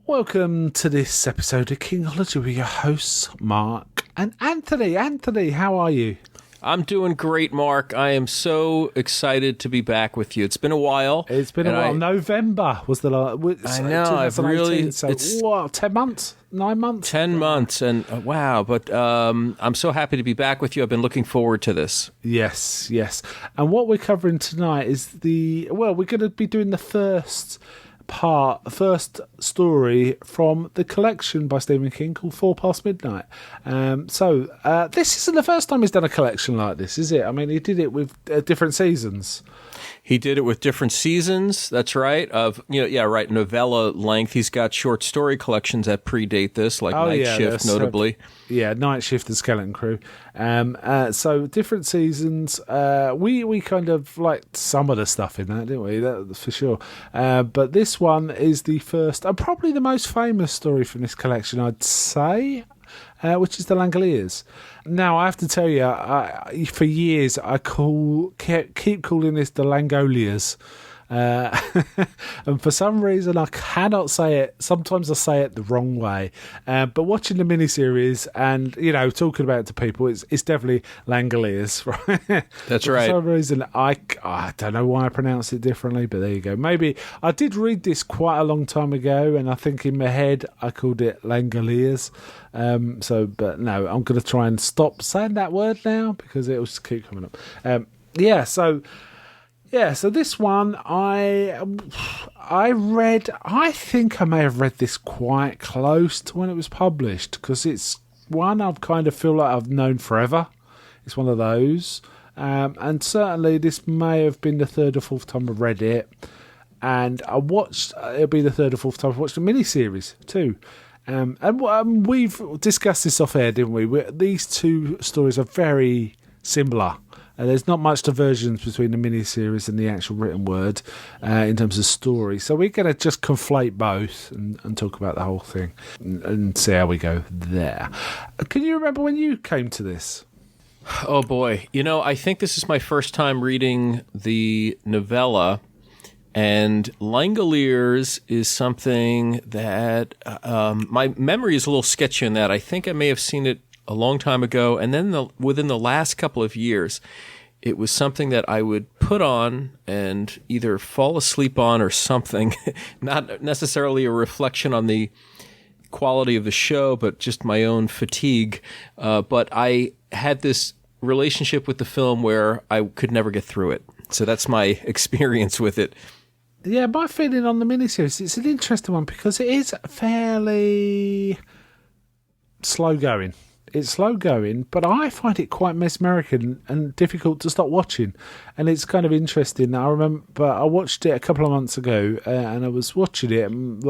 Welcome to this episode of Kingology with your hosts, Mark and Anthony. Anthony, how are you? I'm doing great, Mark. I am so excited to be back with you. It's been a while. It's been a while. November was the last. I know. I've really. So, 10 months? 9 months? 10 months. And wow. But I'm so happy to be back with you. I've been looking forward to this. Yes. And what we're covering tonight is we're going to be doing the first story from the collection by Stephen King called 4 Past Midnight. This isn't the first time he's done a collection like this, is it? I mean, he did it with different seasons. He did it with different seasons. That's right. Novella length. He's got short story collections that predate this, like Night Shift, notably. Night Shift and Skeleton Crew. So different seasons. We kind of liked some of the stuff in that, didn't we? That's for sure. But this one is the first, and probably the most famous story from this collection, I'd say. Which is the Langoliers. Now, I have to tell you, for years I keep calling this the Langoliers. And for some reason I cannot say it. Sometimes I say it the wrong way. But watching the miniseries and, talking about it to people, it's definitely Langoliers, right? That's right. For some reason, I don't know why I pronounce it differently, but there you go. Maybe I did read this quite a long time ago, and I think in my head I called it Langoliers. But no, I'm going to try and stop saying that word now because it will just keep coming up. So this one I read. I think I may have read this quite close to when it was published because it's one I've kind of feel like I've known forever. It's one of those, and certainly this may have been the third or fourth time I've read it. And it'll be the third or fourth time I've watched the miniseries too. And we've discussed this off air, didn't we? These two stories are very similar. There's not much divergence between the miniseries and the actual written word in terms of story. So we're going to just conflate both and talk about the whole thing and see how we go there. Can you remember when you came to this? Oh, boy. I think this is my first time reading the novella. And Langoliers is something that my memory is a little sketchy in that. I think I may have seen it a long time ago, and then within the last couple of years, it was something that I would put on and either fall asleep on or something, not necessarily a reflection on the quality of the show, but just my own fatigue. But I had this relationship with the film where I could never get through it. So that's my experience with it. Yeah, my feeling on the miniseries, it's an interesting one because it is fairly slow going. It's slow going, but I find it quite mesmeric and difficult to stop watching. And it's kind of interesting. I remember I watched it a couple of months ago and I was watching it and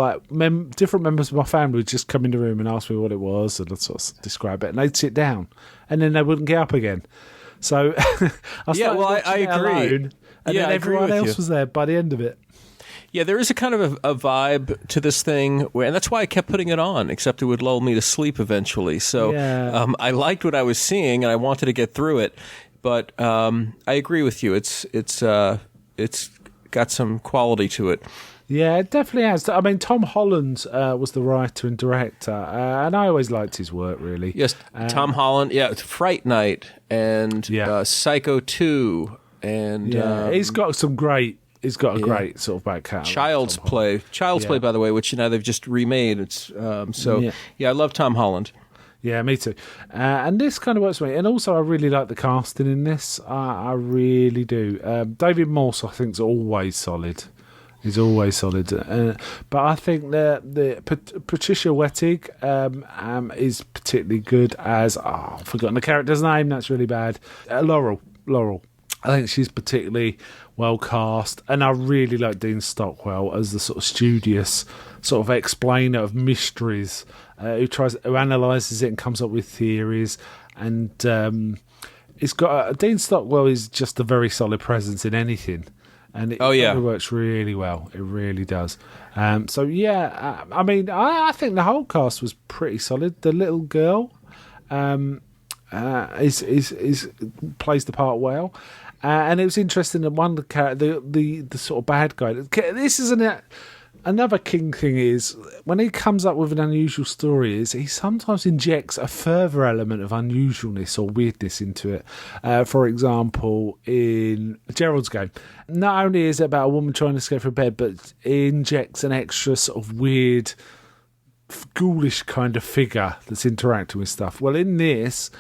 different members of my family would just come in the room and ask me what it was and I'd sort of describe it and they'd sit down and then they wouldn't get up again. So I agree. Alone, and then everyone else was there by the end of it. Yeah, there is a kind of a vibe to this thing, and that's why I kept putting it on, except it would lull me to sleep eventually. So I liked what I was seeing, and I wanted to get through it. But I agree with you. It's got some quality to it. Yeah, it definitely has. I mean, Tom Holland was the writer and director, and I always liked his work, really. Yes, Tom Holland, Fright Night, and Psycho 2, and... he's got some great... He's got a great sort of back catalog. Child's Play, by the way, which they've just remade. It's I love Tom Holland. Yeah, me too. And this kind of works for me. And also, I really like the casting in this. I really do. David Morse, I think, is always solid. He's always solid. But I think the Patricia Wettig is particularly good as I've forgotten the character's name. That's really bad. Laurel. I think she's particularly well cast, and I really like Dean Stockwell as the sort of studious sort of explainer of mysteries, who analyses it and comes up with theories. And it's got Dean Stockwell is just a very solid presence in anything, and it works really well. It really does. I mean, I think the whole cast was pretty solid. The little girl is plays the part well. And it was interesting that one the sort of bad guy. This isn't it. another King thing is when he comes up with an unusual story, is he sometimes injects a further element of unusualness or weirdness into it. For example, in Gerald's Game, not only is it about a woman trying to escape from bed, but it injects an extra sort of weird, ghoulish kind of figure that's interacting with stuff. Well, in this,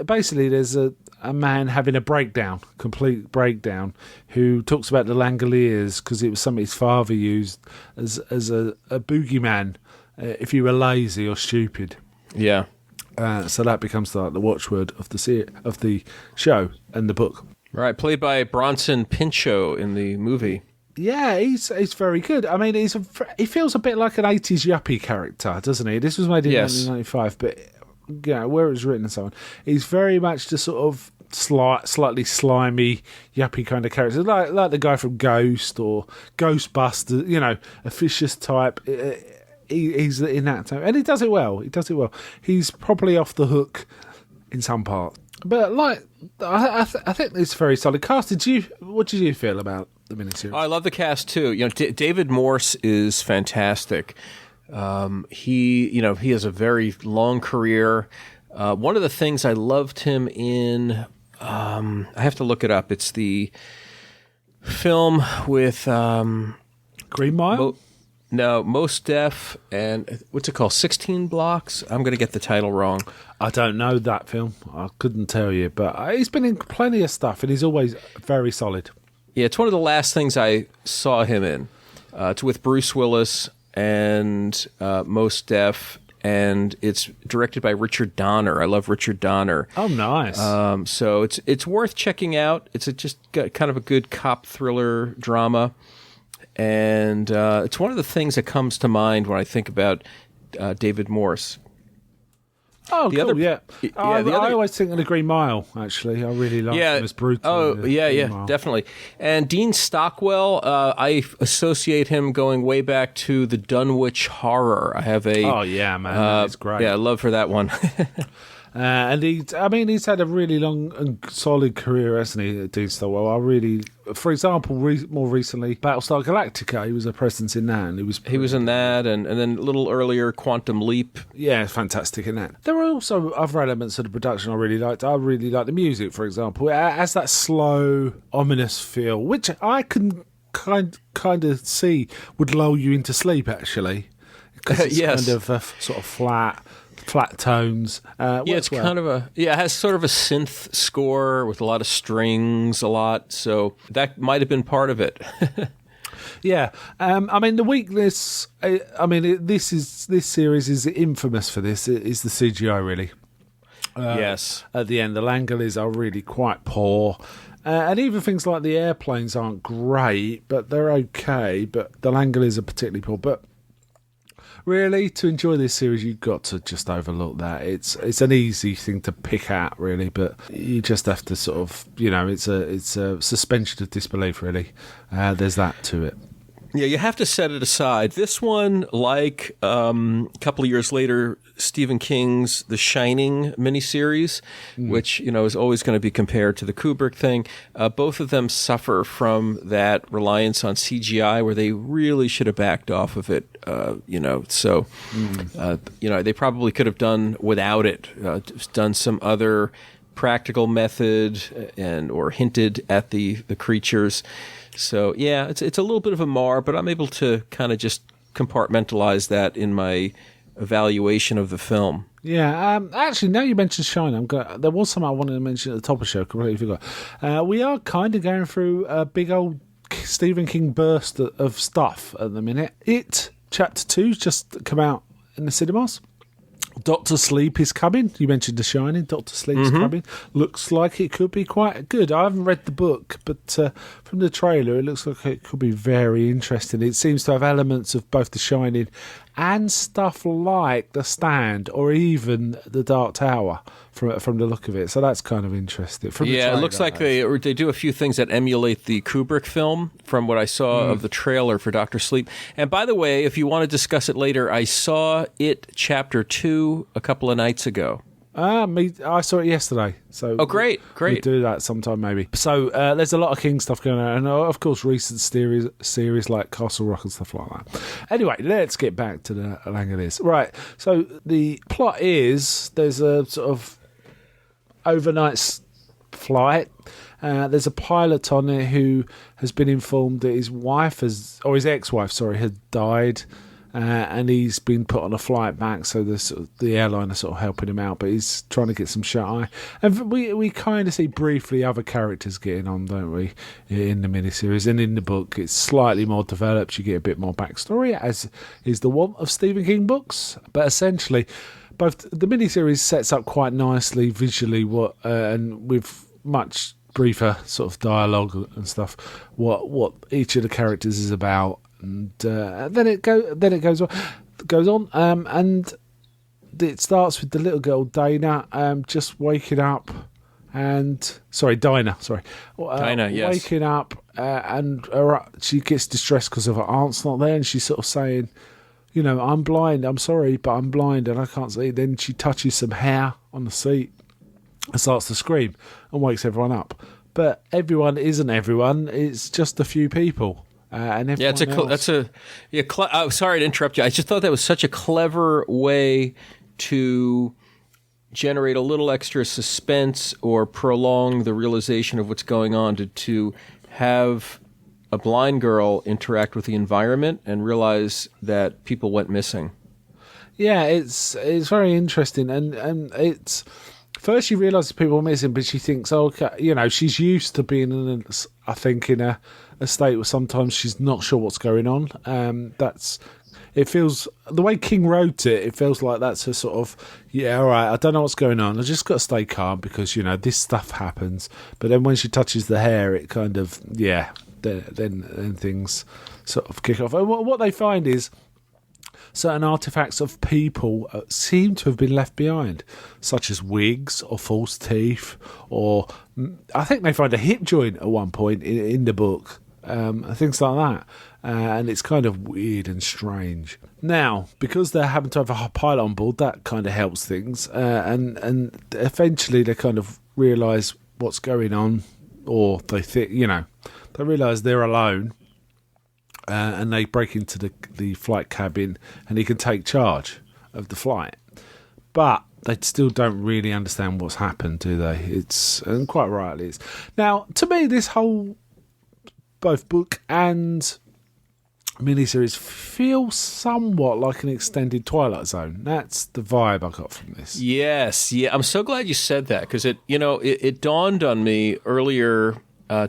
basically, there's a man having a breakdown, complete breakdown, who talks about the Langoliers because it was something his father used as a boogeyman if you were lazy or stupid. Yeah. So that becomes the watchword of the show and the book. Right, played by Bronson Pinchot in the movie. Yeah, he's very good. I mean, he feels a bit like an 80s yuppie character, doesn't he? This was made in 1995, but where it was written and so on, he's very much the sort of slightly slimy yuppie kind of character, like the guy from Ghost or Ghostbusters, a vicious type. He's in that type, and he does it well. He's probably off the hook in some parts, but I think it's very solid cast. What did you feel about the miniseries? I love the cast too. David Morse is fantastic. He has a very long career. One of the things I loved him in, I have to look it up. It's the film with Green Mile. Mos Def and what's it called? 16 Blocks. I'm going to get the title wrong. I don't know that film. I couldn't tell you, but he's been in plenty of stuff, and he's always very solid. Yeah, it's one of the last things I saw him in. It's with Bruce Willis and Mos Def, and it's directed by Richard Donner. I love Richard Donner. Oh, nice. So it's worth checking out. It's just kind of a good cop thriller drama, and it's one of the things that comes to mind when I think about David Morse. Oh, cool, yeah. I always think of the Green Mile, actually. I really like him as Brutal. Oh, yeah, definitely. And Dean Stockwell, I associate him going way back to the Dunwich Horror. I have a... Oh, yeah, man, that's great. Yeah, love for that one. And he's had a really long and solid career, hasn't he, Dean Stockwell? For example, more recently, Battlestar Galactica, he was a presence in that. And he was in that, and then a little earlier, Quantum Leap. Yeah, fantastic in that. There were also other elements of the production I really liked. I really liked the music, for example. It has that slow, ominous feel, which I can kind of see would lull you into sleep, actually. Because it's kind of sort of flat tones. It's kind of it has sort of a synth score with a lot of strings, so that might have been part of it. Yeah, I mean the weakness. This series is infamous for this. It is the CGI, really. Yes. At the end, the Langoliers are really quite poor. And even things like the airplanes aren't great, but they're okay. But the Langoliers are particularly poor. But really, to enjoy this series, you've got to just overlook that. It's an easy thing to pick at, really, but you just have to sort of, it's a suspension of disbelief, really. There's that to it. Yeah, you have to set it aside. This one, like a couple of years later, Stephen King's The Shining miniseries, which is always going to be compared to the Kubrick thing. Both of them suffer from that reliance on CGI, where they really should have backed off of it. So they probably could have done without it, done some other practical method or hinted at the creatures. So, yeah, it's a little bit of a mar, but I'm able to kind of just compartmentalize that in my evaluation of the film. Yeah, actually, now you mentioned Shine, there was something I wanted to mention at the top of the show, completely forgot. We are kind of going through a big old Stephen King burst of stuff at the minute. It, Chapter 2's just come out in the cinemas. Doctor Sleep is coming. You mentioned The Shining. Doctor Sleep's coming. Looks like it could be quite good. I haven't read the book, but from the trailer, it looks like it could be very interesting. It seems to have elements of both The Shining and stuff like The Stand or even The Dark Tower from the look of it. So that's kind of interesting. It looks like they do a few things that emulate the Kubrick film from what I saw of the trailer for Dr. Sleep. And by the way, if you want to discuss it later, I saw it Chapter 2 a couple of nights ago. I saw it yesterday. So Oh, great. we do that sometime maybe. So there's a lot of King stuff going on, and of course recent series like Castle Rock and stuff like that. Anyway, let's get back to the Langoliers. Right. So the plot is there's a sort of overnight flight. There's a pilot on it who has been informed that his ex-wife, had died. And he's been put on a flight back, so the airline is sort of helping him out, but he's trying to get some shut-eye. And we kind of see briefly other characters getting on, don't we, in the miniseries. And in the book, it's slightly more developed. You get a bit more backstory, as is the want of Stephen King books. But essentially, both the miniseries sets up quite nicely visually and with much briefer sort of dialogue and stuff, what each of the characters is about. And then it goes on, and it starts with the little girl Dana just waking up, and Dinah, yes, waking up, and she gets distressed because of her aunt's not there, and she's sort of saying, I'm blind, I'm sorry, but I'm blind and I can't see. Then she touches some hair on the seat and starts to scream and wakes everyone up. But everyone isn't everyone; it's just a few people. And sorry to interrupt you. I just thought that was such a clever way to generate a little extra suspense or prolong the realization of what's going on, to have a blind girl interact with the environment and realize that people went missing. Yeah, it's very interesting, and it's first she realizes people are missing, but she thinks, she's used to being in a state where sometimes she's not sure what's going on. It feels, the way King wrote it feels like that's her sort of, all right, I don't know what's going on, I just got to stay calm because this stuff happens. But then when she touches the hair, it kind of then things sort of kick off. And what they find is certain artifacts of people seem to have been left behind, such as wigs or false teeth, or I think they find a hip joint at one point in the book. Things like that, and it's kind of weird and strange. Now, because they happen to have a pilot on board, that kind of helps things, and eventually they kind of realise what's going on, or they realise they're alone, and they break into the flight cabin, and he can take charge of the flight, but they still don't really understand what's happened, do they? And quite rightly it's. Now, to me, this whole both book and miniseries feel somewhat like an extended Twilight Zone. That's the vibe I got from this. Yes, yeah. I'm so glad you said that, because it dawned on me earlier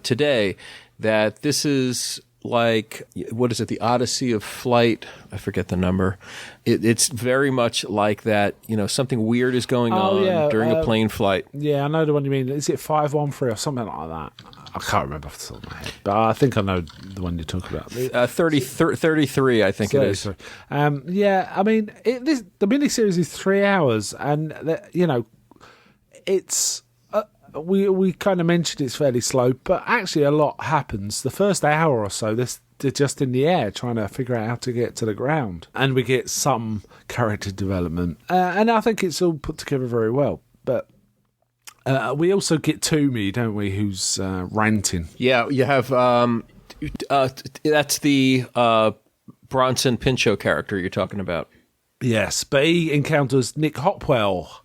today that this is like, what is it, the Odyssey of Flight? I forget the number. It's very much like that, something weird is going on during a plane flight. Yeah, I know the one you mean. Is it 513 or something like that? I can't remember off the top of my head, but I think I know the one you're talking about. 33, I think it is. I mean, the miniseries is 3 hours, and it's we kind of mentioned it's fairly slow, but actually a lot happens. The first hour or so, they're just in the air trying to figure out how to get to the ground, and we get some character development, and I think it's all put together very well. But we also get Toomey, don't we, who's ranting. Yeah, you have that's the Bronson Pinchot character you're talking about. Yes, but he encounters Nick Hopewell,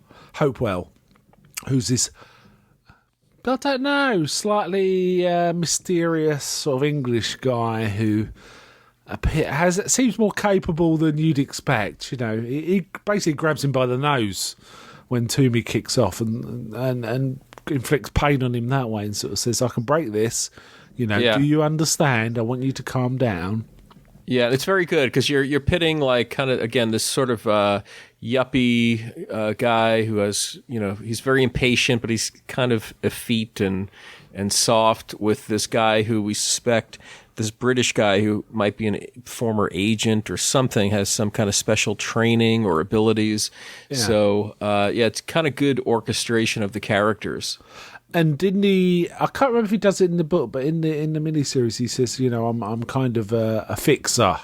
who's this, I don't know, slightly mysterious sort of English guy who seems more capable than you'd expect. He basically grabs him by the nose when Toomey kicks off and inflicts pain on him that way, and sort of says, I can break this, do you understand? I want you to calm down. Yeah, it's very good, because you're pitting, like, kind of, again, this sort of yuppie guy who has, he's very impatient, but he's kind of effete and soft, with this guy who we suspect, this British guy who might be a former agent or something, has some kind of special training or abilities. Yeah. So, it's kind of good orchestration of the characters. And didn't he? I can't remember if he does it in the book, but in the miniseries, he says, "I'm kind of a fixer.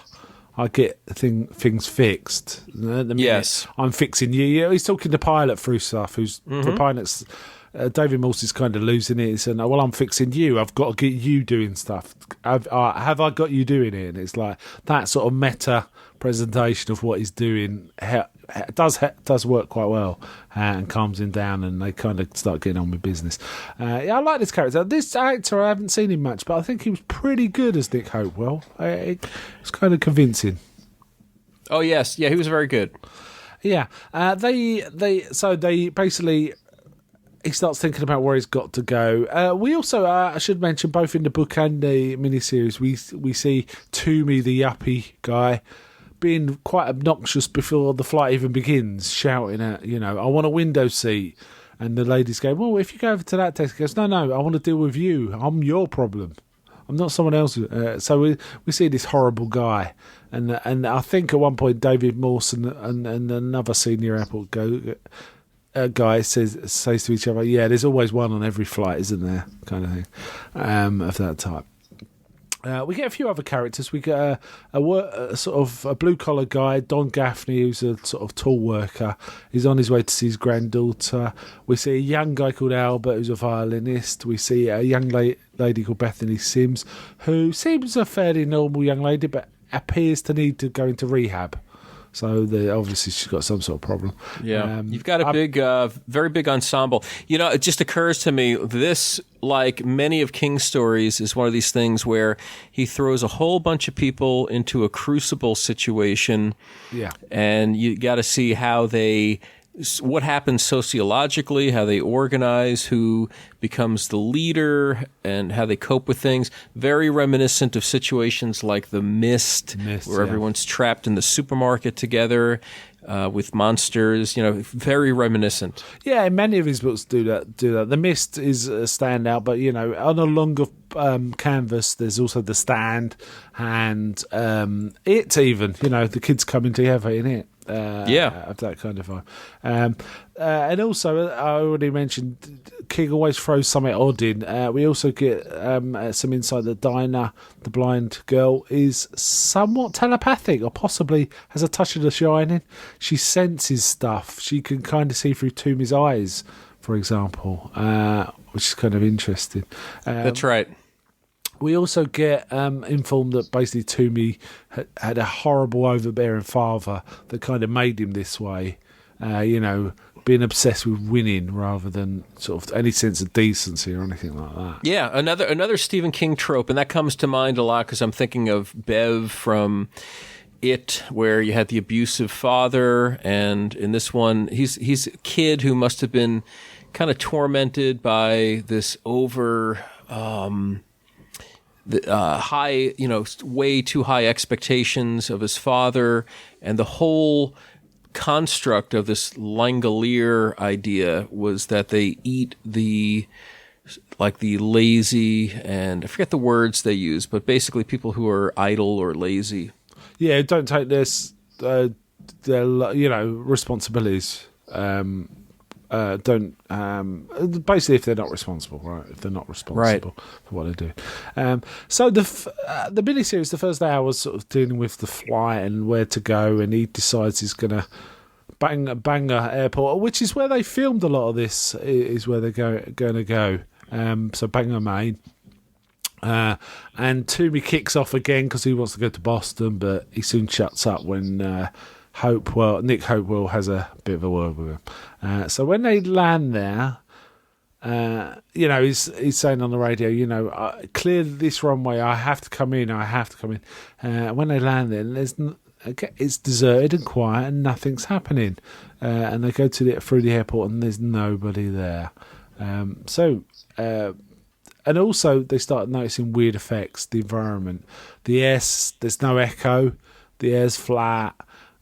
I get things fixed. The minute Yes. I'm fixing you. Yeah, he's talking to Pilot through stuff. Who's the pilot's David Morse is kind of losing it. He's saying, well, I'm fixing you. I've got to get you doing stuff. Have I got you doing it? And it's like that sort of meta presentation of what he's doing does work quite well and calms him down, and they kind of start getting on with business. I like this character. This actor, I haven't seen him much, but I think he was pretty good as Nick Hopewell. It was kind of convincing. Oh yes, yeah, he was very good. Yeah, they basically. He starts thinking about where he's got to go. We also, I should mention, both in the book and the miniseries, we see Toomey, the yuppie guy, being quite obnoxious before the flight even begins, shouting at, I want a window seat. And the ladies go, well, if you go over to that desk, he goes, no, I want to deal with you. I'm your problem. I'm not someone else. So we see this horrible guy. And I think at one point David Morse and another senior airport guy says to each other, yeah, there's always one on every flight, isn't there? Kind of thing of that type. We get a few other characters. We get a sort of a blue-collar guy, Don Gaffney, who's a sort of tool worker. He's on his way to see his granddaughter. We see a young guy called Albert, who's a violinist. We see a young lady called Bethany Sims, who seems a fairly normal young lady, but appears to need to go into rehab. So obviously she's got some sort of problem. Yeah, you've got a big, very big ensemble. It just occurs to me, this, like many of King's stories, is one of these things where he throws a whole bunch of people into a crucible situation. Yeah. And you got to see what happens sociologically, how they organize, who becomes the leader, and how they cope with things. Very reminiscent of situations like The Mist, where everyone's trapped in the supermarket together with monsters. Very reminiscent. Yeah, many of his books do that. The Mist is a standout, but on a longer canvas, there's also The Stand and It. Even the kids coming together in it. Of that kind of vibe. And also, I already mentioned, King always throws something odd in. We also get some insight that Dinah, the blind girl, is somewhat telepathic, or possibly has a touch of The Shining. She senses stuff. She can kind of see through Toomey's eyes, for example, which is kind of interesting. That's right. We also get informed that basically Toomey had a horrible, overbearing father that kind of made him this way. Being obsessed with winning rather than sort of any sense of decency or anything like that. Yeah, another Stephen King trope, and that comes to mind a lot because I'm thinking of Bev from It, where you had the abusive father, and in this one, he's a kid who must have been kind of tormented by this high, way too high expectations of his father, and the whole construct of this Langolier idea was that they eat the lazy, and I forget the words they use, but basically people who are idle or lazy. Yeah, don't take their responsibilities. Basically, if they're not responsible, right? If they're not responsible for what they do. So the miniseries, the first hour was sort of dealing with the flight and where to go, and he decides he's going to Bangor Airport, which is where they filmed a lot of this. Is where they're going to go. So Bangor, Maine. And Toomey kicks off again because he wants to go to Boston, but he soon shuts up when Nick Hopewell has a bit of a word with him. So when they land there, he's saying on the radio, clear this runway, I have to come in. When they land there, it's deserted and quiet and nothing's happening. And they go through the airport and there's nobody there. And also they start noticing weird effects, the environment. There's no echo, the air's flat,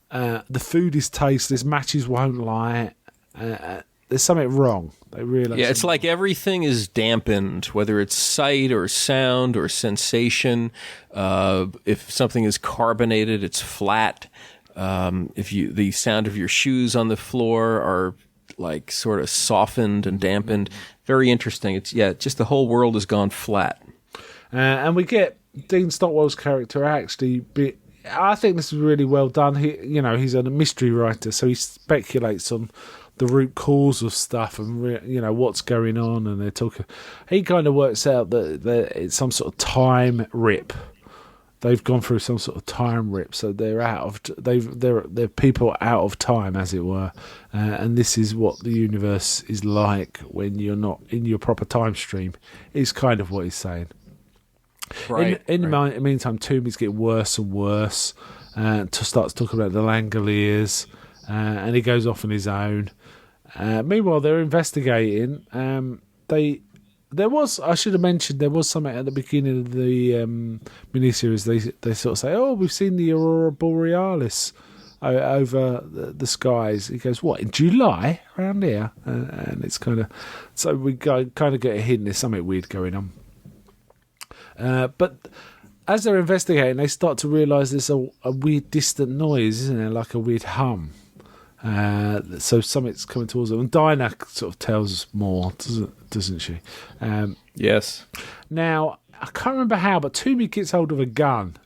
the food is tasteless, matches won't light. There's something wrong. They realise. Yeah, it's like everything is dampened, whether it's sight or sound or sensation. If something is carbonated, it's flat. If the sound of your shoes on the floor are like sort of softened and dampened. Very interesting. Just the whole world has gone flat. And we get Dean Stockwell's character actually I think this is really well done. He's a mystery writer, so he speculates on the root cause of stuff and what's going on, and they're talking. He kind of works out that it's some sort of time rip. They've gone through some sort of time rip, so they're people out of time, as it were, and this is what the universe is like when you're not in your proper time stream. Is kind of what he's saying. Right. In the meantime, Toomey's getting worse and worse. Starts talking about the Langoliers, and he goes off on his own. Meanwhile, they're investigating. I should have mentioned, there was something at the beginning of the miniseries. They sort of say, "Oh, we've seen the aurora borealis over the skies." He goes, "What, in July around here?" And it's kind of, so we kind of get a hint there's something weird going on. But as they're investigating, they start to realise there's a weird distant noise, isn't there? Like a weird hum. So something's coming towards them. And Dinah sort of tells us more, doesn't she? Yes. Now, I can't remember how, but Toomey gets hold of a gun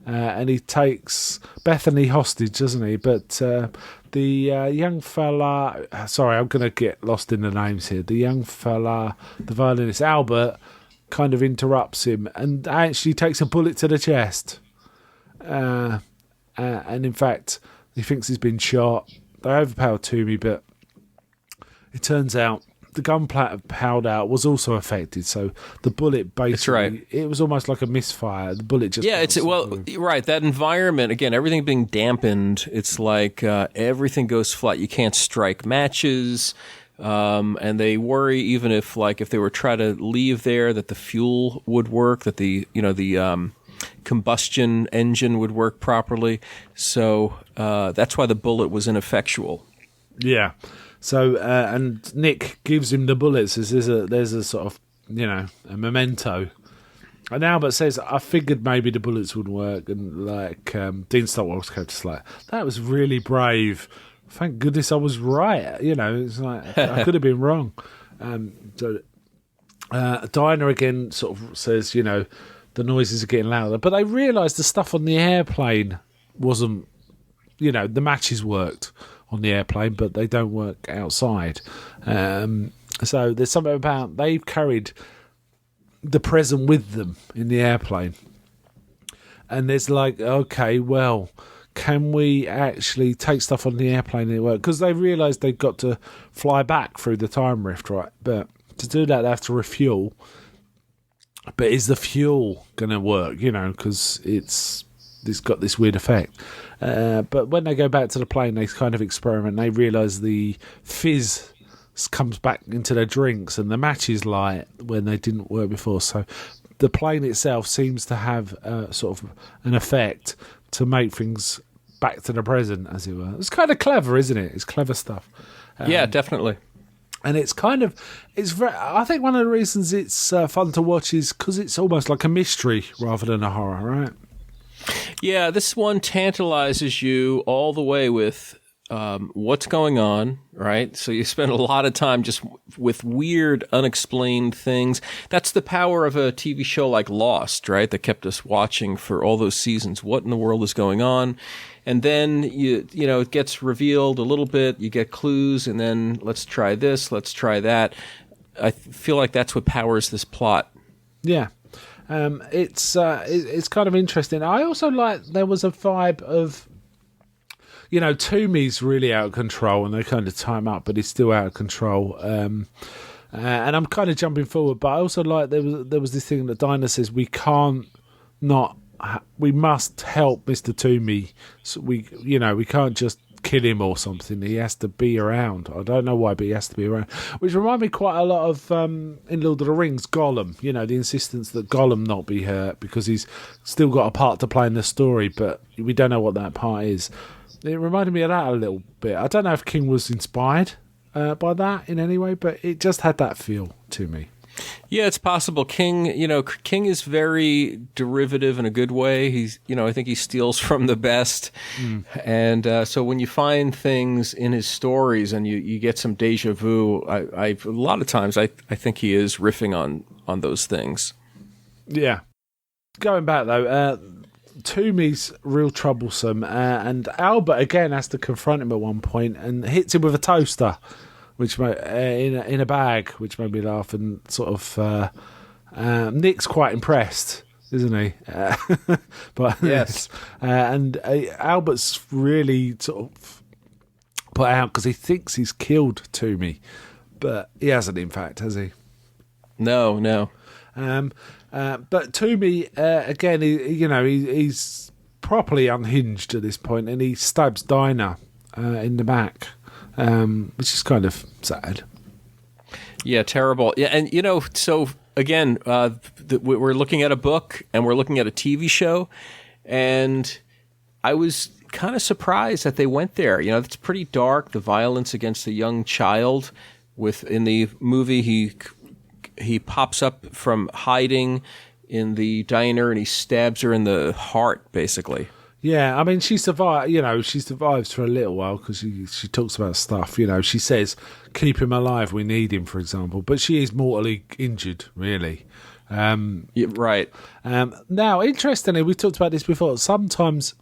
and he takes Bethany hostage, doesn't he? But the young fella... Sorry, I'm going to get lost in the names here. The young fella, the violinist, Albert, kind of interrupts him and actually takes a bullet to the chest. And in fact, he thinks he's been shot. They overpower Toomey, but it turns out the gunpowder was also affected. So the bullet basically, that's right. It was almost like a misfire. The bullet just right. That environment again, everything being dampened. It's like everything goes flat. You can't strike matches, and they worry even if they were trying to leave there that the fuel would work, that the combustion engine would work properly. So that's why the bullet was ineffectual. Yeah. So and Nick gives him the bullets. There's a sort of a memento. And Albert says, "I figured maybe the bullets would work." And Dean Stockwell's just like, "That was really brave. Thank goodness I was right." It's like I could have been wrong. So Dinah again sort of says, the noises are getting louder, but they realise the stuff on the airplane wasn't, the matches worked on the airplane, but they don't work outside. So there's something about they've carried the present with them in the airplane. And there's okay, well, can we actually take stuff on the airplane and it work? Because they realised they've got to fly back through the time rift, right? But to do that, they have to refuel. But is the fuel going to work, because it's got this weird effect. But when they go back to the plane, they kind of experiment. They realise the fizz comes back into their drinks and the matches light when they didn't work before. So the plane itself seems to have sort of an effect to make things back to the present, as it were. It's kind of clever, isn't it? It's clever stuff. Yeah, definitely. And I think one of the reasons it's fun to watch is because it's almost like a mystery rather than a horror, right? Yeah, this one tantalizes you all the way with what's going on, right? So you spend a lot of time just with weird, unexplained things. That's the power of a TV show like Lost, right? That kept us watching for all those seasons. What in the world is going on? And then it gets revealed a little bit. You get clues, and then let's try this, let's try that. I feel like that's what powers this plot. Yeah, it's kind of interesting. I also there was a vibe of, Toomey's really out of control, and they kind of tie him up, but he's still out of control. And I'm kind of jumping forward, but I also there was this thing that Dinah says we must help Mr. Toomey. So we can't just kill him or something. He has to be around. I don't know why, but he has to be around. Which reminded me quite a lot of in Lord of the Rings, Gollum. The insistence that Gollum not be hurt because he's still got a part to play in the story, but we don't know what that part is. It reminded me of that a little bit. I don't know if King was inspired by that in any way, but it just had that feel to me. Yeah, it's possible. King is very derivative in a good way. He's, I think he steals from the best. And so when you find things in his stories and you get some deja vu, a lot of times I think he is riffing on those things. Yeah. Going back though, Toomey's real troublesome, and Albert again has to confront him at one point and hits him with a toaster, which in a bag, which made me laugh. And sort of Nick's quite impressed, isn't he? But Yes. And Albert's really sort of put out because he thinks he's killed Toomey, but he hasn't, in fact, has he? No. But Toomey, again, he's properly unhinged at this point, and he stabs Dinah in the back, which is kind of sad. Yeah, terrible. Yeah, and so again, we're looking at a book and we're looking at a TV show, and I was kind of surprised that they went there. It's pretty dark, the violence against a young child. In the movie, he pops up from hiding in the diner and he stabs her in the heart, basically. Yeah, I mean, she survived. She survives for a little while because she talks about stuff. She says, "Keep him alive. We need him," for example. But she is mortally injured, really. Yeah, right. Now, interestingly, we talked about this before. Sometimes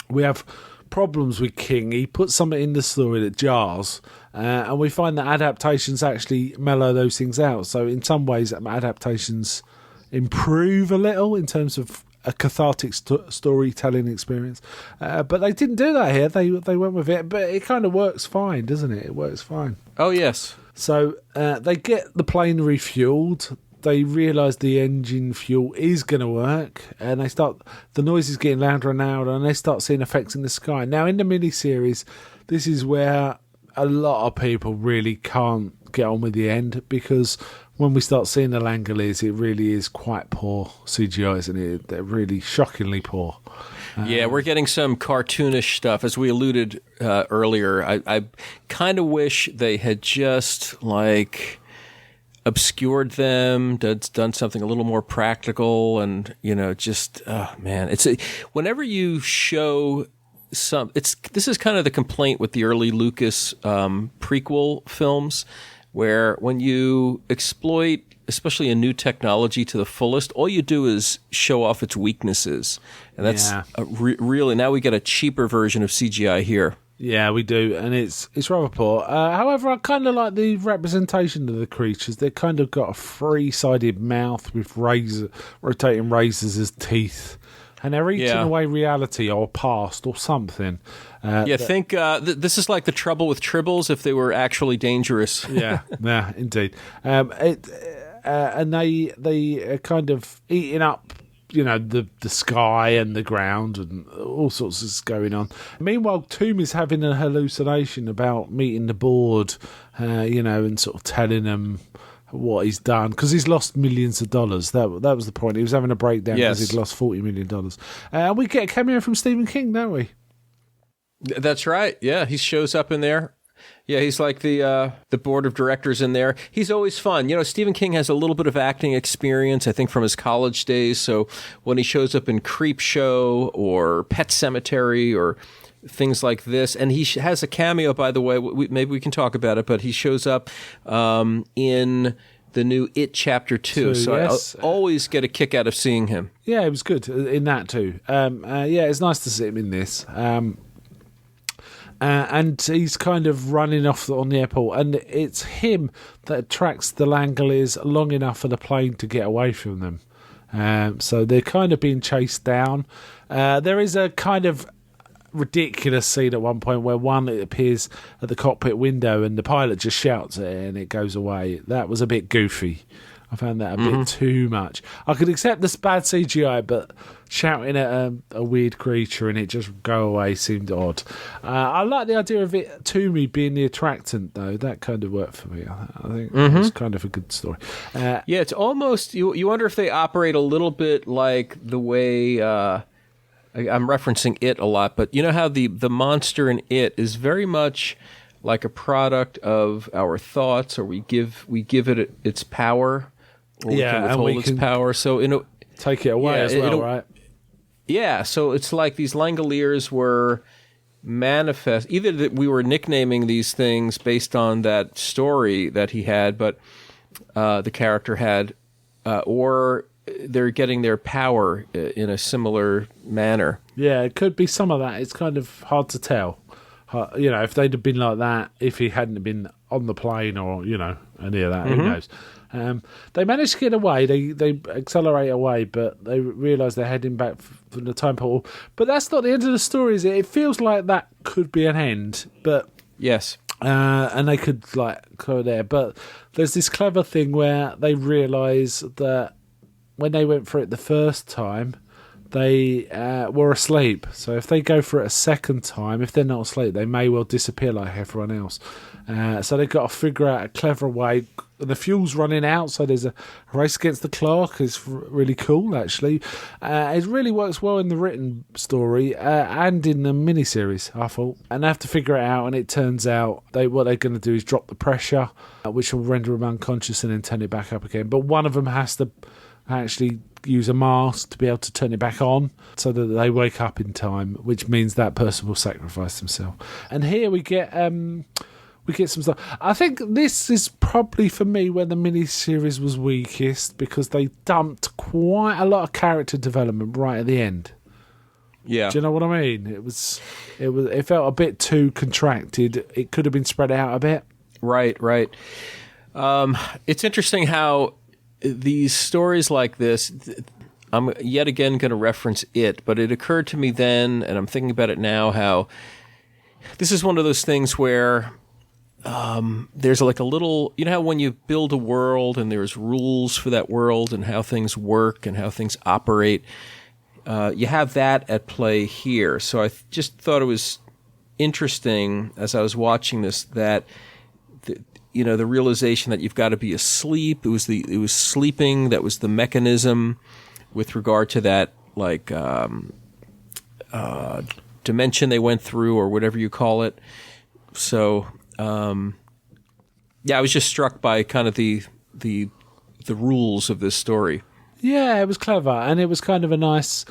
we have problems with King. He puts something in the story that jars, and we find that adaptations actually mellow those things out. So in some ways, adaptations improve a little in terms of a cathartic storytelling experience. But they didn't do that here. They went with it, but it kind of works fine, doesn't it? It works fine. Oh, yes. So they get the plane refueled. They realise the engine fuel is going to work, and the noise is getting louder and louder, and they start seeing effects in the sky. Now, in the miniseries, this is where a lot of people really can't get on with the end, because when we start seeing the Langoliers, it really is quite poor CGI, isn't it? They're really shockingly poor. Yeah, we're getting some cartoonish stuff, as we alluded earlier. I kind of wish they had just obscured them, done something a little more practical, and whenever you show this is kind of the complaint with the early Lucas prequel films, where when you exploit especially a new technology to the fullest, all you do is show off its weaknesses, and that's really, now we get a cheaper version of CGI here. Yeah, we do, and it's rather poor. However, I kind of like the representation of the creatures. They've kind of got a three-sided mouth with rotating razors as teeth, and they're eating away reality or past or something. Think this is like the trouble with tribbles if they were actually dangerous. yeah, indeed. And they are kind of eating up, the sky and the ground and all sorts of going on. Meanwhile, Toom is having a hallucination about meeting the board, and sort of telling them what he's done, because he's lost millions of dollars. That was the point. He was having a breakdown because he'd lost $40 million. And we get a cameo from Stephen King, don't we? That's right. Yeah, he shows up in there. Yeah, he's like the board of directors in there. He's always fun. Stephen King has a little bit of acting experience, I think, from his college days. So when he shows up in Creepshow or Pet Sematary or things like this, and he has a cameo, by the way, maybe we can talk about it, but he shows up in the new It Chapter 2. So yes. I always get a kick out of seeing him. Yeah, it was good in that too. It's nice to see him in this. And he's kind of running off on the airport, and it's him that attracts the Langoliers long enough for the plane to get away from them. So they're kind of being chased down. There is a kind of ridiculous scene at one point where it appears at the cockpit window and the pilot just shouts at it and it goes away. That was a bit goofy. I found that a bit too much. I could accept this bad CGI, but shouting at a weird creature and it just go away seemed odd. I like the idea of it, Toomey being the attractant, though. That kind of worked for me. I think it was kind of a good story. It's almost, you wonder if they operate a little bit like the way, I'm referencing It a lot, but you know how the monster in It is very much like a product of our thoughts, or we give it its power. Or we can withhold its power. So take it away as well, right? Yeah, so it's like these Langoliers were manifest. Either that we were nicknaming these things based on that story that he had, but the character had, or they're getting their power in a similar manner. Yeah, it could be some of that. It's kind of hard to tell. If they'd have been like that, if he hadn't been on the plane or, any of that, who knows. They managed to get away. They accelerate away, but they realise they're heading back from the time portal. But that's not the end of the story, is it? It feels like that could be an end, but... Yes. And they could, go there. But there's this clever thing where they realise that when they went for it the first time, they were asleep. So if they go for it a second time, if they're not asleep, they may well disappear like everyone else. So they've got to figure out a clever way. The fuel's running out, so there's a race against the clock. It's really cool, actually. It really works well in the written story and in the miniseries, I thought. And they have to figure it out, and it turns out what they're going to do is drop the pressure, which will render them unconscious and then turn it back up again. But one of them has to actually use a mask to be able to turn it back on so that they wake up in time, which means that person will sacrifice themselves. And here we get some stuff. I think this is probably for me where the miniseries was weakest, because they dumped quite a lot of character development right at the end. Yeah. Do you know what I mean? It felt a bit too contracted. It could have been spread out a bit. Right. It's interesting how these stories like this, I'm yet again going to reference it, but it occurred to me then, and I'm thinking about it now, how this is one of those things where there's like a little, how when you build a world and there's rules for that world and how things work and how things operate, you have that at play here. So I just thought it was interesting as I was watching this that the realization that you've got to be asleep. It was sleeping that was the mechanism with regard to that dimension they went through, or whatever you call it. So I was just struck by kind of the rules of this story. Yeah, it was clever, and it was kind of a nice.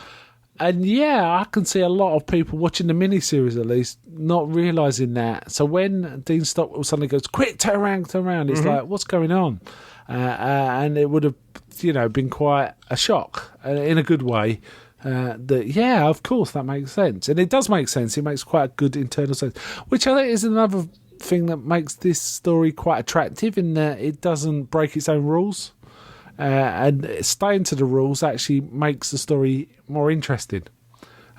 And I can see a lot of people watching the miniseries, at least, not realising that. So when Dean Stockwell suddenly goes, "Quick, turn around," it's like, what's going on? And it would have, been quite a shock in a good way. Of course, that makes sense. And it does make sense. It makes quite a good internal sense, which I think is another thing that makes this story quite attractive, in that it doesn't break its own rules. And staying to the rules actually makes the story more interesting,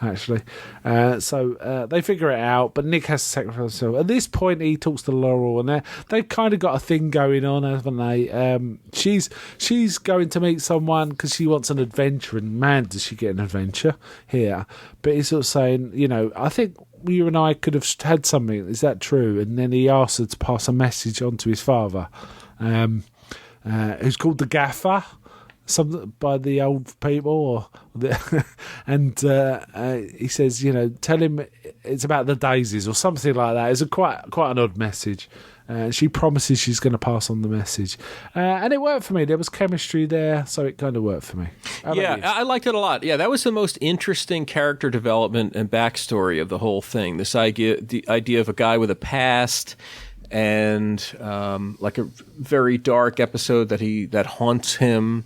actually. So they figure it out, but Nick has to sacrifice himself. At this point, he talks to Laurel, and they've kind of got a thing going on, haven't they? She's going to meet someone because she wants an adventure, and man, does she get an adventure here. But he's sort of saying, I think you and I could have had something. Is that true? And then he asks her to pass a message on to his father. Who's called the Gaffer, by the old people, and he says, tell him it's about the daisies or something like that. It's quite an odd message. She promises she's going to pass on the message, and it worked for me. There was chemistry there, so it kind of worked for me. I liked it a lot. Yeah, that was the most interesting character development and backstory of the whole thing. The idea of a guy with a past. And like a very dark episode that haunts him,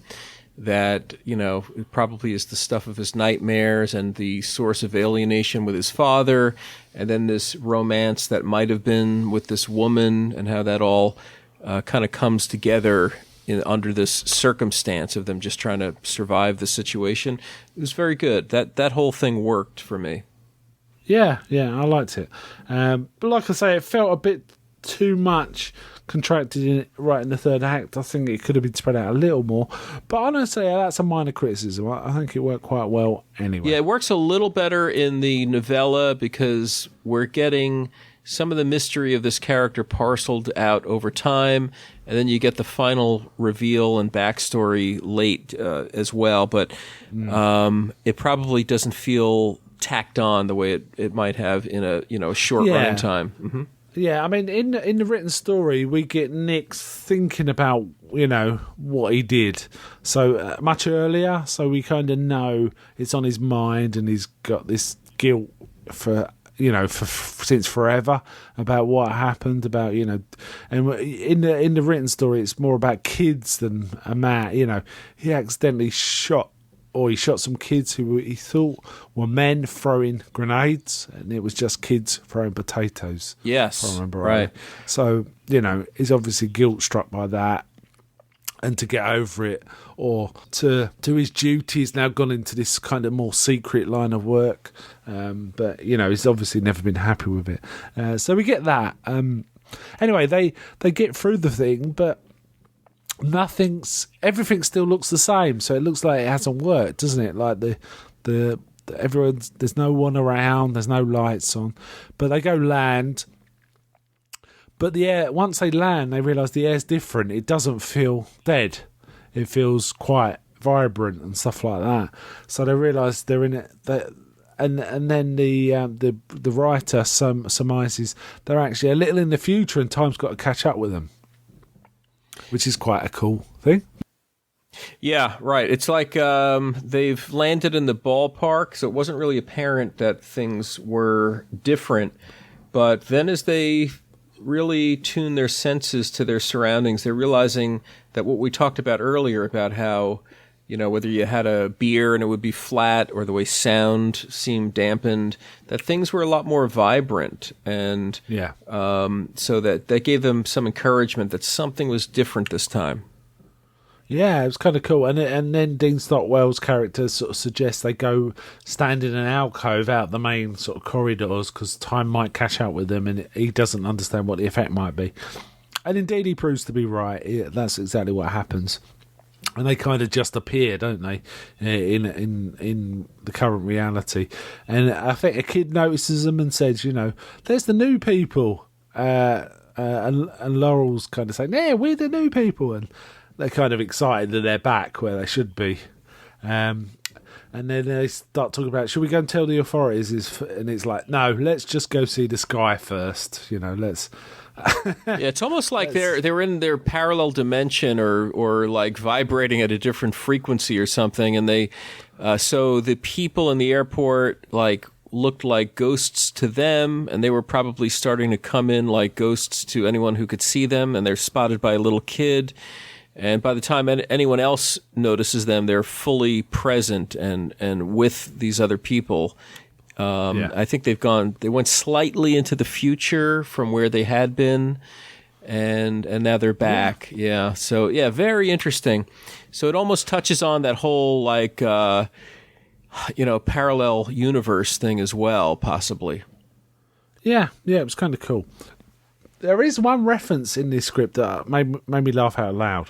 that it probably is the stuff of his nightmares and the source of alienation with his father, and then this romance that might have been with this woman, and how that all kind of comes together under this circumstance of them just trying to survive the situation. It was very good. That whole thing worked for me. Yeah, I liked it. But like I say, it felt a bit too much contracted right in the third act. I think it could have been spread out a little more, but honestly, that's a minor criticism. I think it worked quite well anyway. Yeah, it works a little better in the novella because we're getting some of the mystery of this character parceled out over time, and then you get the final reveal and backstory late as well, but it probably doesn't feel tacked on the way it might have in a short running time. Mm-hmm. Yeah, I mean, in the written story, we get Nick thinking about, what he did so much earlier, so we kind of know it's on his mind, and he's got this guilt for since forever about what happened, about, and in the written story, it's more about kids than a man. He accidentally shot some kids who he thought were men throwing grenades, and it was just kids throwing potatoes. Yes, if I remember right. So, he's obviously guilt-struck by that, and to get over it, or to do his duty, he's now gone into this kind of more secret line of work. But, he's obviously never been happy with it. So we get that. Anyway, they get through the thing, but everything still looks the same. So it looks like it hasn't worked, doesn't it? Like there's no one around, there's no lights on, but they go land. But the air, once they land, they realise the air's different. It doesn't feel dead. It feels quite vibrant and stuff like that. So they realise they're in it. And then the writer surmises they're actually a little in the future, and time's got to catch up with them, which is quite a cool thing. Yeah, right. It's like they've landed in the ballpark, so it wasn't really apparent that things were different. But then as they really tune their senses to their surroundings, they're realizing that what we talked about earlier, about how, whether you had a beer and it would be flat, or the way sound seemed dampened, that things were a lot more vibrant. And so that gave them some encouragement that something was different this time. Yeah, it was kind of cool. And then Dean Stockwell's character sort of suggests they go stand in an alcove out the main sort of corridors, because time might catch up with them, and he doesn't understand what the effect might be. And indeed, he proves to be right. That's exactly what happens. And they kind of just appear, don't they, in the current reality. And I think a kid notices them and says, there's the new people. And Laurel's kind of saying, yeah, we're the new people. And they're kind of excited that they're back where they should be. And then they start talking about, should we go and tell the authorities? And it's like, no, let's just go see the sky first. Let's... Yeah, it's almost like they're in their parallel dimension, or like vibrating at a different frequency or something. And they, so the people in the airport looked like ghosts to them, and they were probably starting to come in like ghosts to anyone who could see them. And they're spotted by a little kid. And by the time anyone else notices them, they're fully present and with these other people. I think they went slightly into the future from where they had been, and now they're back. Yeah. So, yeah, very interesting. So it almost touches on that whole, parallel universe thing as well, possibly. Yeah, it was kind of cool. There is one reference in this script that made me laugh out loud.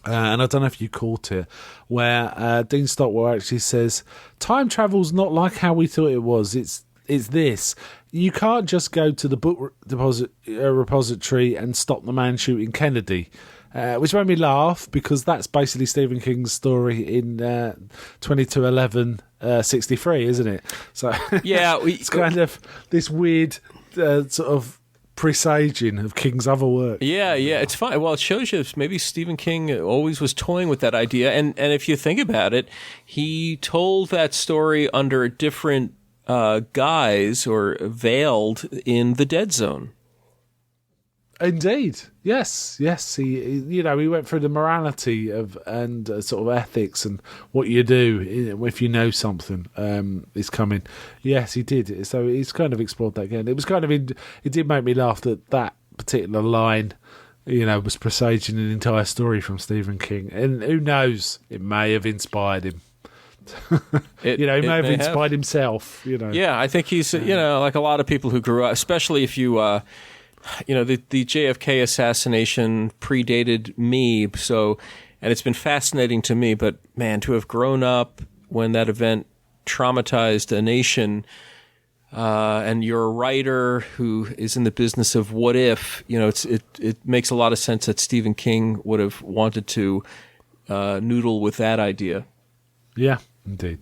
And I don't know if you caught it, where Dean Stockwell actually says, time travel's not like how we thought it was. It's this. You can't just go to the book repository and stop the man shooting Kennedy. Which made me laugh, because that's basically Stephen King's story in 2211-63, isn't it? So yeah, it's kind of this weird sort of presaging of King's other work. Yeah, it's fine. Well, it shows you maybe Stephen King always was toying with that idea. And if you think about it, he told that story under a different guise, or veiled, in The Dead Zone. Indeed, yes. He went through the morality and sort of ethics and what you do if you know something is coming. Yes, he did. So he's kind of explored that again. It was kind of it did make me laugh that particular line, was presaging an entire story from Stephen King. And who knows, it may have inspired him. He may have inspired himself. Yeah, I think he's like a lot of people who grew up, especially if you. The JFK assassination predated me, and it's been fascinating to me, but man, to have grown up when that event traumatized a nation, and you're a writer who is in the business of what if, it makes a lot of sense that Stephen King would have wanted to noodle with that idea. Yeah, indeed.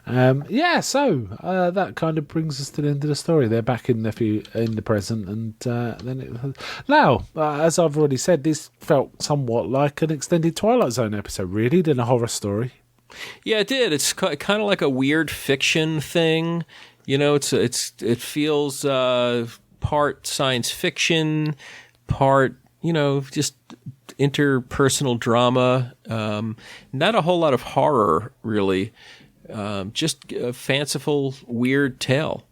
So that kind of brings us to the end of the story. They're back in the present, and then now, as I've already said, this felt somewhat like an extended Twilight Zone episode, really, than a horror story. Yeah, it did. It's kind of like a weird fiction thing, it feels part science fiction, part just interpersonal drama. Not a whole lot of horror, really. Just a fanciful, weird tale.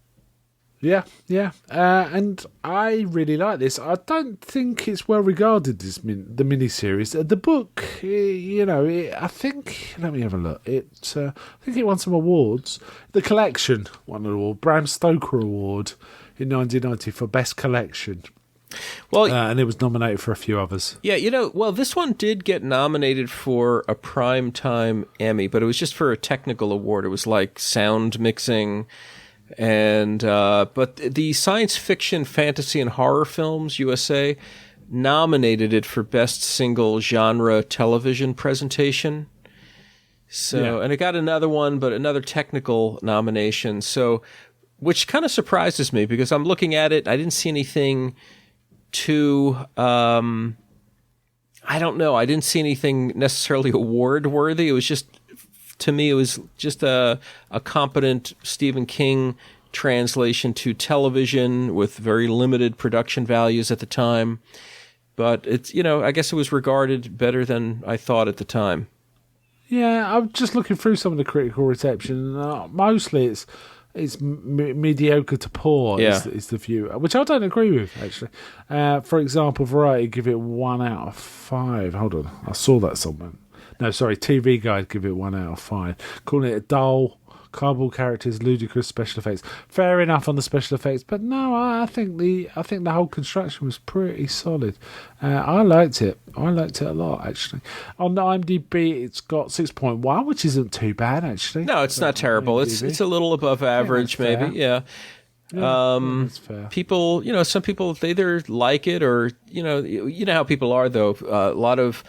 Yeah, yeah, and I really like this. I don't think it's well regarded, the miniseries. The book, I think. Let me have a look. I think it won some awards. The collection won an award, Bram Stoker Award in 1990 for best collection. Well, and it was nominated for a few others. Yeah, this one did get nominated for a Primetime Emmy, but it was just for a technical award. It was like sound mixing. And but the Science Fiction, Fantasy, and Horror Films USA nominated it for Best Single Genre Television Presentation. So, And it got another one, but another technical nomination. So, which kind of surprises me because I'm looking at it. I didn't see anything too. I don't know. I didn't see anything necessarily award worthy. It was just. To me, it was just a competent Stephen King translation to television with very limited production values at the time. But it's, I guess it was regarded better than I thought at the time. Yeah, I'm just looking through some of the critical reception. Mostly it's mediocre to poor is the view, which I don't agree with, actually. For example, Variety give it 1 out of 5. Hold on, I saw that somewhere. No, sorry, TV Guide give it 1 out of 5, calling it a dull, cardboard characters, ludicrous special effects. Fair enough on the special effects, but no, I think the whole construction was pretty solid. I liked it. I liked it a lot, actually. On the IMDb, it's got 6.1, which isn't too bad, actually. No, it's not terrible. It's a little above average, maybe. Yeah. That's fair. People, some people they either like it or you know how people are though. A lot of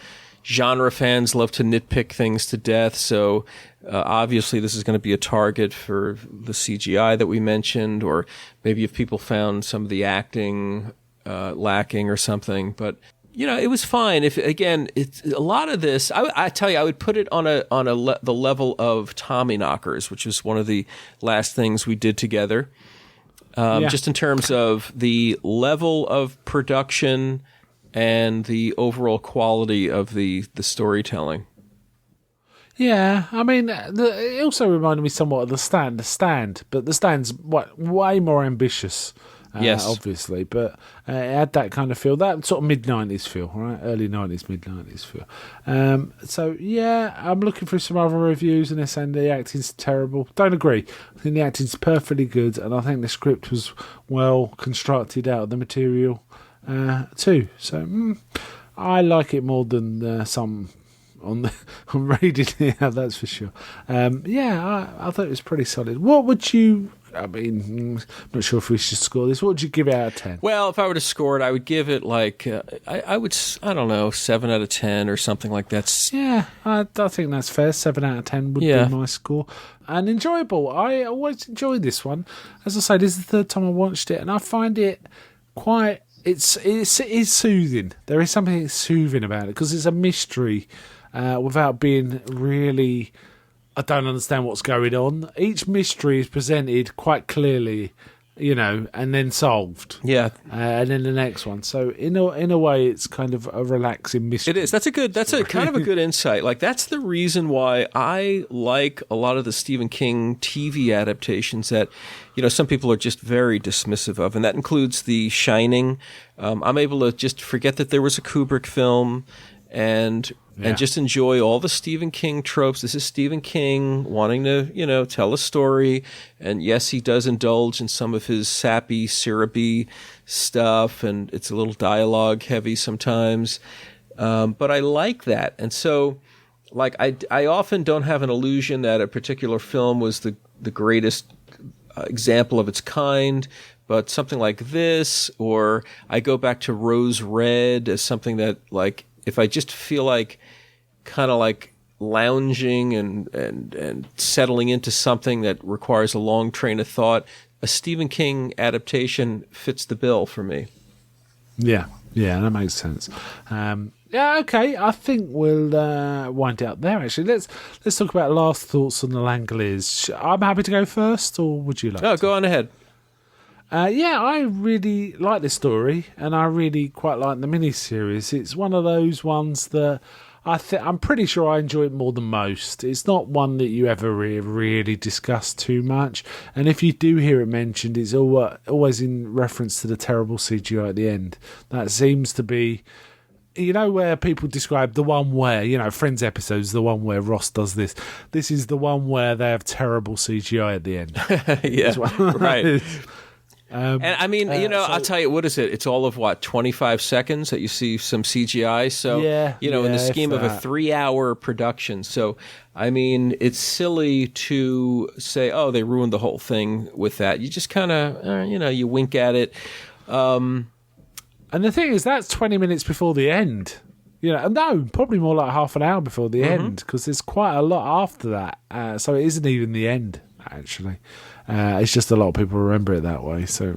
genre fans love to nitpick things to death, so obviously this is going to be a target for the CGI that we mentioned, or maybe if people found some of the acting lacking or something. But it was fine. If again, it's a lot of this. I tell you, I would put it on the level of Tommyknockers, which was one of the last things we did together. Just in terms of the level of production and the overall quality of the storytelling. Yeah, I mean, it also reminded me somewhat of The Stand, but The Stand's way more ambitious, yes, obviously, but it had that kind of feel, that sort of mid-90s feel, right? Early 90s, mid-90s feel. So, yeah, I'm looking through some other reviews and they're saying the acting's terrible. Don't agree. I think the acting's perfectly good, and I think the script was well constructed out of the material too. So I like it more than some on reading here, that's for sure. I thought it was pretty solid. What would you? I mean, I'm not sure if we should score this. What would you give it out of 10? Well, if I were to score it, I would give it like I don't know, 7 out of 10 or something like that. Yeah, I think that's fair. 7 out of 10 would be my score. And enjoyable. I always enjoy this one. As I say, this is the third time I watched it, and I find it quite. It is soothing. There is something soothing about it because it's a mystery without being really. I don't understand what's going on. Each mystery is presented quite clearly, and then solved. Yeah, and then the next one. So in a way, it's kind of a relaxing mystery. It is. That's a kind of a good insight. Like that's the reason why I like a lot of the Stephen King TV adaptations that, some people are just very dismissive of, and that includes The Shining. I'm able to just forget that there was a Kubrick film and just enjoy all the Stephen King tropes. This is Stephen King wanting to, tell a story. And yes, he does indulge in some of his sappy, syrupy stuff, and it's a little dialogue heavy sometimes. But I like that. And so, like, I often don't have an illusion that a particular film was the greatest example of its kind, but something like this, or I go back to Rose Red as something that, like, if I just feel like kind of like lounging and settling into something that requires a long train of thought, a Stephen King adaptation fits the bill for me. Yeah, Yeah, that makes sense. Yeah, okay. I think we'll wind out there. Actually, let's talk about last thoughts on the Langoliers. I'm happy to go first, or would you like? Oh, to? go on ahead. Yeah, I really like this story, and I really quite like the miniseries. It's one of those ones that I'm pretty sure I enjoy it more than most. It's not one that you ever really discuss too much, and if you do hear it mentioned, it's always in reference to the terrible CGI at the end. That seems to be, where people describe the one where, Friends episodes, the one where Ross does this. This is the one where they have terrible CGI at the end. Yeah, right. And I mean, so, I'll tell you, what is it? It's all of 25 seconds that you see some CGI. So, in the scheme of a 3-hour production. So, I mean, it's silly to say, oh, they ruined the whole thing with that. You just kind of, you wink at it. And the thing is, that's 20 minutes before the end. No, probably more like half an hour before the end, because there's quite a lot after that. So it isn't even the end, actually. It's just a lot of people remember it that way. So,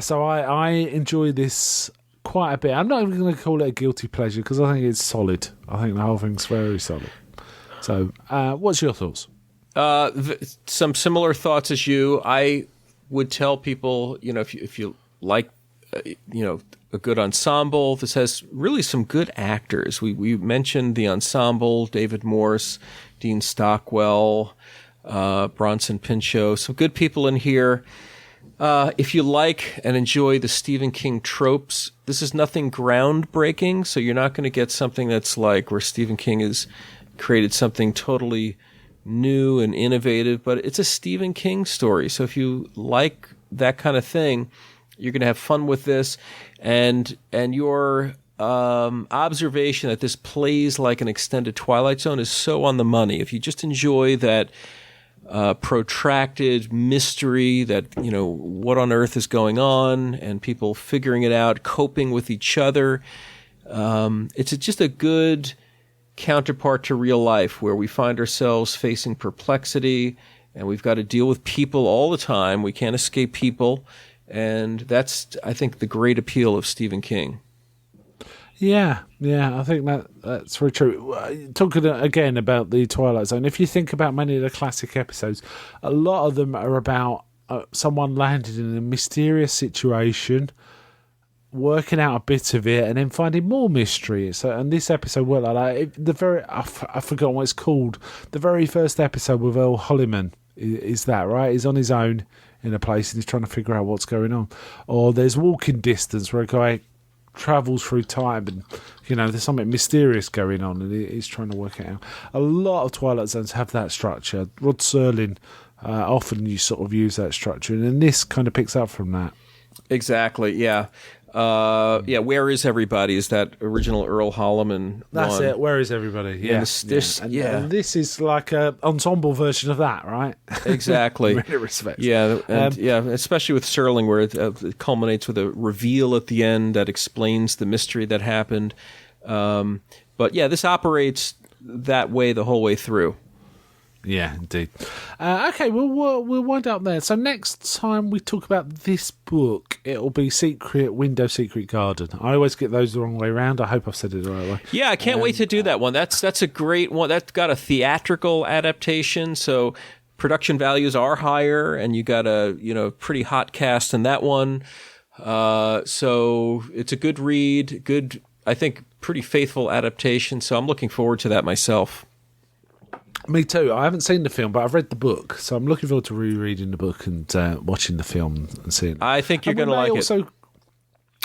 so I enjoy this quite a bit. I'm not even going to call it a guilty pleasure because I think it's solid. I think the whole thing's very solid. So, what's your thoughts? Some similar thoughts as you. I would tell people, if you like, a good ensemble. This has really some good actors. We mentioned the ensemble: David Morse, Dean Stockwell, Bronson Pinchot. Some good people in here. If you like and enjoy the Stephen King tropes, this is nothing groundbreaking. So you're not going to get something that's like where Stephen King has created something totally new and innovative, but it's a Stephen King story. So if you like that kind of thing, you're going to have fun with this, and your observation that this plays like an extended Twilight Zone is so on the money. If you just enjoy that protracted mystery, that what on earth is going on, and people figuring it out, coping with each other, it's just a good counterpart to real life, where we find ourselves facing perplexity, and we've got to deal with people all the time. We can't escape people. And that's, I think, the great appeal of Stephen King. Yeah, I think that's very true. Talking again about the Twilight Zone, if you think about many of the classic episodes, a lot of them are about someone landed in a mysterious situation, working out a bit of it, and then finding more mystery. So, and this episode worked like that. I've forgotten what it's called. The very first episode with Earl Holliman is that, right? He's on his own in a place and he's trying to figure out what's going on. Or there's Walking Distance, where a guy travels through time and there's something mysterious going on and he's trying to work it out. A lot of Twilight Zones have that structure. Rod Serling often you sort of use that structure, and then this kind of picks up from that. Exactly, yeah. Where is Everybody is that original Earl Holliman That's one. it. Where is Everybody? Yeah. And this is like a ensemble version of that, right? Exactly. In many respects. Yeah, and especially with Serling, where it culminates with a reveal at the end that explains the mystery that happened. But yeah, this operates that way the whole way through. Yeah, indeed. Okay, we'll wind up there. So next time we talk about this book, it'll be Secret Window, Secret Garden. I always get those the wrong way around. I hope I've said it the right way. Yeah, I can't wait to do that one. That's a great one. That's got a theatrical adaptation, so production values are higher, and you got a pretty hot cast in that one. So it's a good read, good, I think, pretty faithful adaptation. So I'm looking forward to that myself. Me too. I haven't seen the film, but I've read the book, so I'm looking forward to rereading the book and watching the film and seeing it. I think you're going to like it.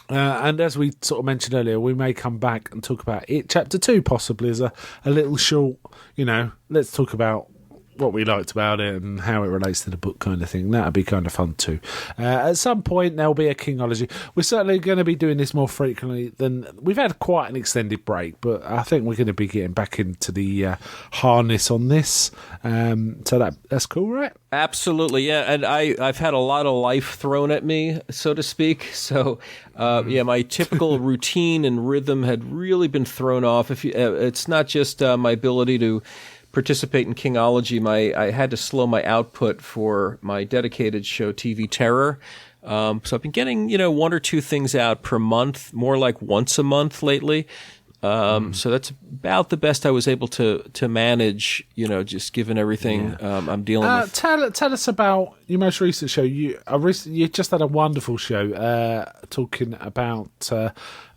And as we sort of mentioned earlier, we may come back and talk about it, Chapter 2, possibly as a little short, let's talk about what we liked about it and how it relates to the book kind of thing. That'd be kind of fun too. At some point there'll be a Kingology. We're certainly going to be doing this more frequently than we've had. Quite an extended break, but I think we're going to be getting back into the harness on this. So that's cool, right? Absolutely, yeah. And I've had a lot of life thrown at me, so to speak. So my typical routine and rhythm had really been thrown off. It's not just my ability to participate in Kingology. I had to slow my output for my dedicated show, TV Terror. So I've been getting, one or two things out per month, more like once a month lately. So that's about the best I was able to manage, just given everything I'm dealing with. Tell us about your most recent show. You just had a wonderful show talking about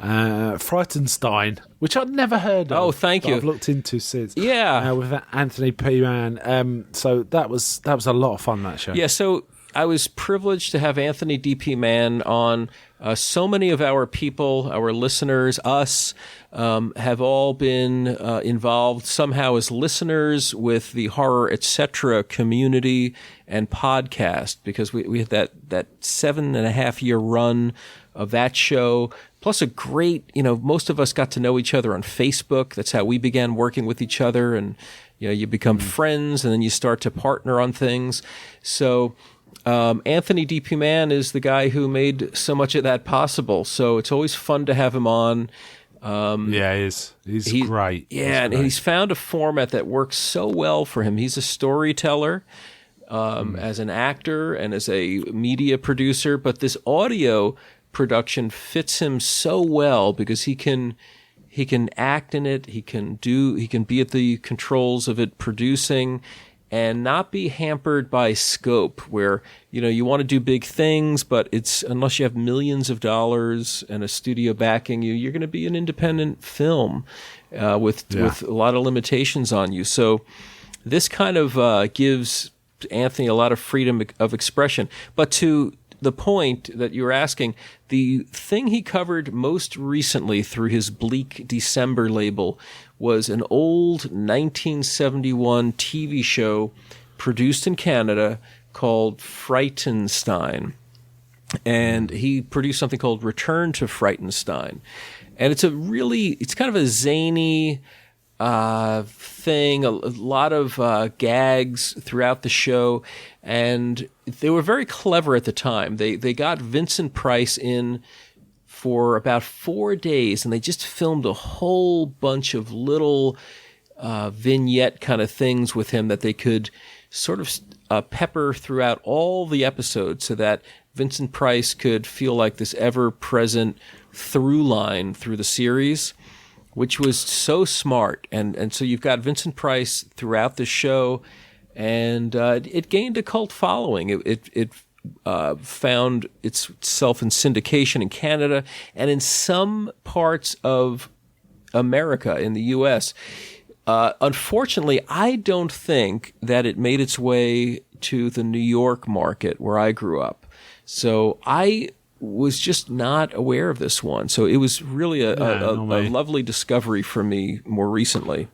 Frightenstein, which I'd never heard of. Oh, thank you. I've looked into since. Yeah, with Anthony P. Mann. So that was a lot of fun, that show. Yeah, so I was privileged to have Anthony D.P. Mann on. So many of our people, our listeners, us, have all been involved somehow as listeners with the Horror Etc. community and podcast, because we had that 7.5-year run of that show, plus a great, most of us got to know each other on Facebook. That's how we began working with each other, and you become friends, and then you start to partner on things. So Anthony D.P. Mann is the guy who made so much of that possible. So it's always fun to have him on. Yeah, he is. He's great. Yeah, and he's found a format that works so well for him. He's a storyteller as an actor and as a media producer, but this audio production fits him so well because he can act in it. He can be at the controls of it producing, and not be hampered by scope, where you want to do big things, but it's unless you have millions of dollars and a studio backing you, you're going to be an independent film with a lot of limitations on you. So this kind of gives Anthony a lot of freedom of expression. But to the point that you were asking, the thing he covered most recently through his Bleak December label was an old 1971 TV show produced in Canada called Frightenstein. And he produced something called Return to Frightenstein. And it's kind of a zany thing, a lot of gags throughout the show, and they were very clever at the time. They got Vincent Price in for about 4 days, and they just filmed a whole bunch of little vignette kind of things with him that they could sort of pepper throughout all the episodes, so that Vincent Price could feel like this ever-present through line through the series, which was so smart. And so you've got Vincent Price throughout the show, and it gained a cult following. It found itself in syndication in Canada and in some parts of America, in the U.S. Unfortunately, I don't think that it made its way to the New York market where I grew up. So I was just not aware of this one. So it was really a lovely discovery for me more recently.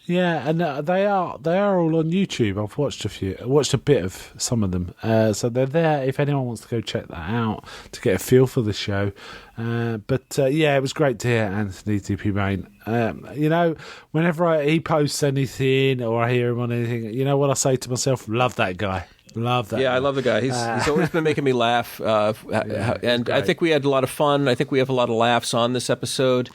Yeah, and they are all on YouTube. I've watched a bit of some of them. So they're there if anyone wants to go check that out to get a feel for the show. But it was great to hear Anthony D.P. Mann. Whenever he posts anything or I hear him on anything, you know what I say to myself? Love that guy. Love that. Yeah, I love the guy. He's always been making me laugh. And I think we had a lot of fun. I think we have a lot of laughs on this episode.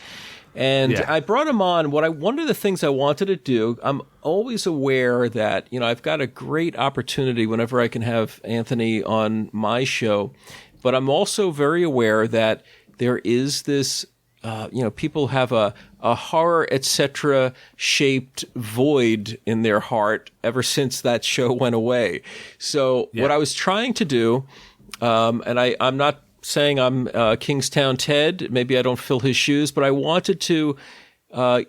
And I brought him on. One of the things I wanted to do, I'm always aware that, I've got a great opportunity whenever I can have Anthony on my show. But I'm also very aware that there is this, people have a horror, etc. shaped void in their heart ever since that show went away. So what I was trying to do, and I'm not saying I'm Kingstown Ted, maybe I don't fill his shoes, but I wanted to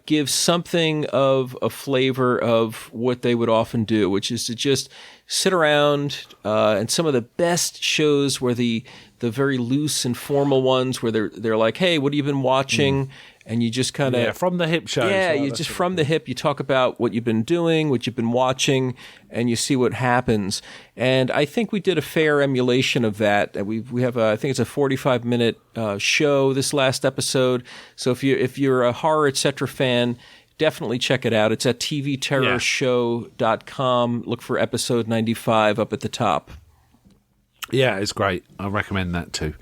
give something of a flavor of what they would often do, which is to just sit around, and some of the best shows were the very loose and formal ones where they're like, hey, what have you been watching? And you just kind of... from the hip shows. Yeah, you just from the hip, you talk about what you've been doing, what you've been watching, and you see what happens. And I think we did a fair emulation of that. We have I think it's a 45-minute show, this last episode. So if you're a horror, etc. fan, definitely check it out. It's at tvterrorshow.com. Look for episode 95 up at the top. Yeah, it's great. I recommend that too.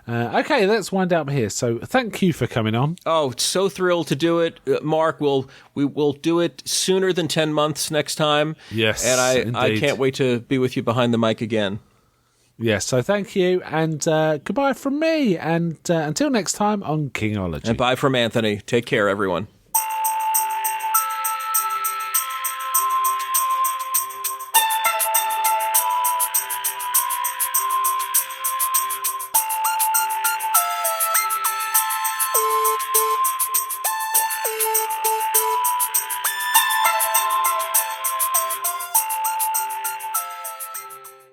Okay, let's wind up here. So thank you for coming on. Oh, so thrilled to do it. Mark, we will do it sooner than 10 months next time. Yes, and I can't wait to be with you behind the mic again. Yes, so thank you, and goodbye from me, and until next time on Kingology. And bye from Anthony. Take care, everyone.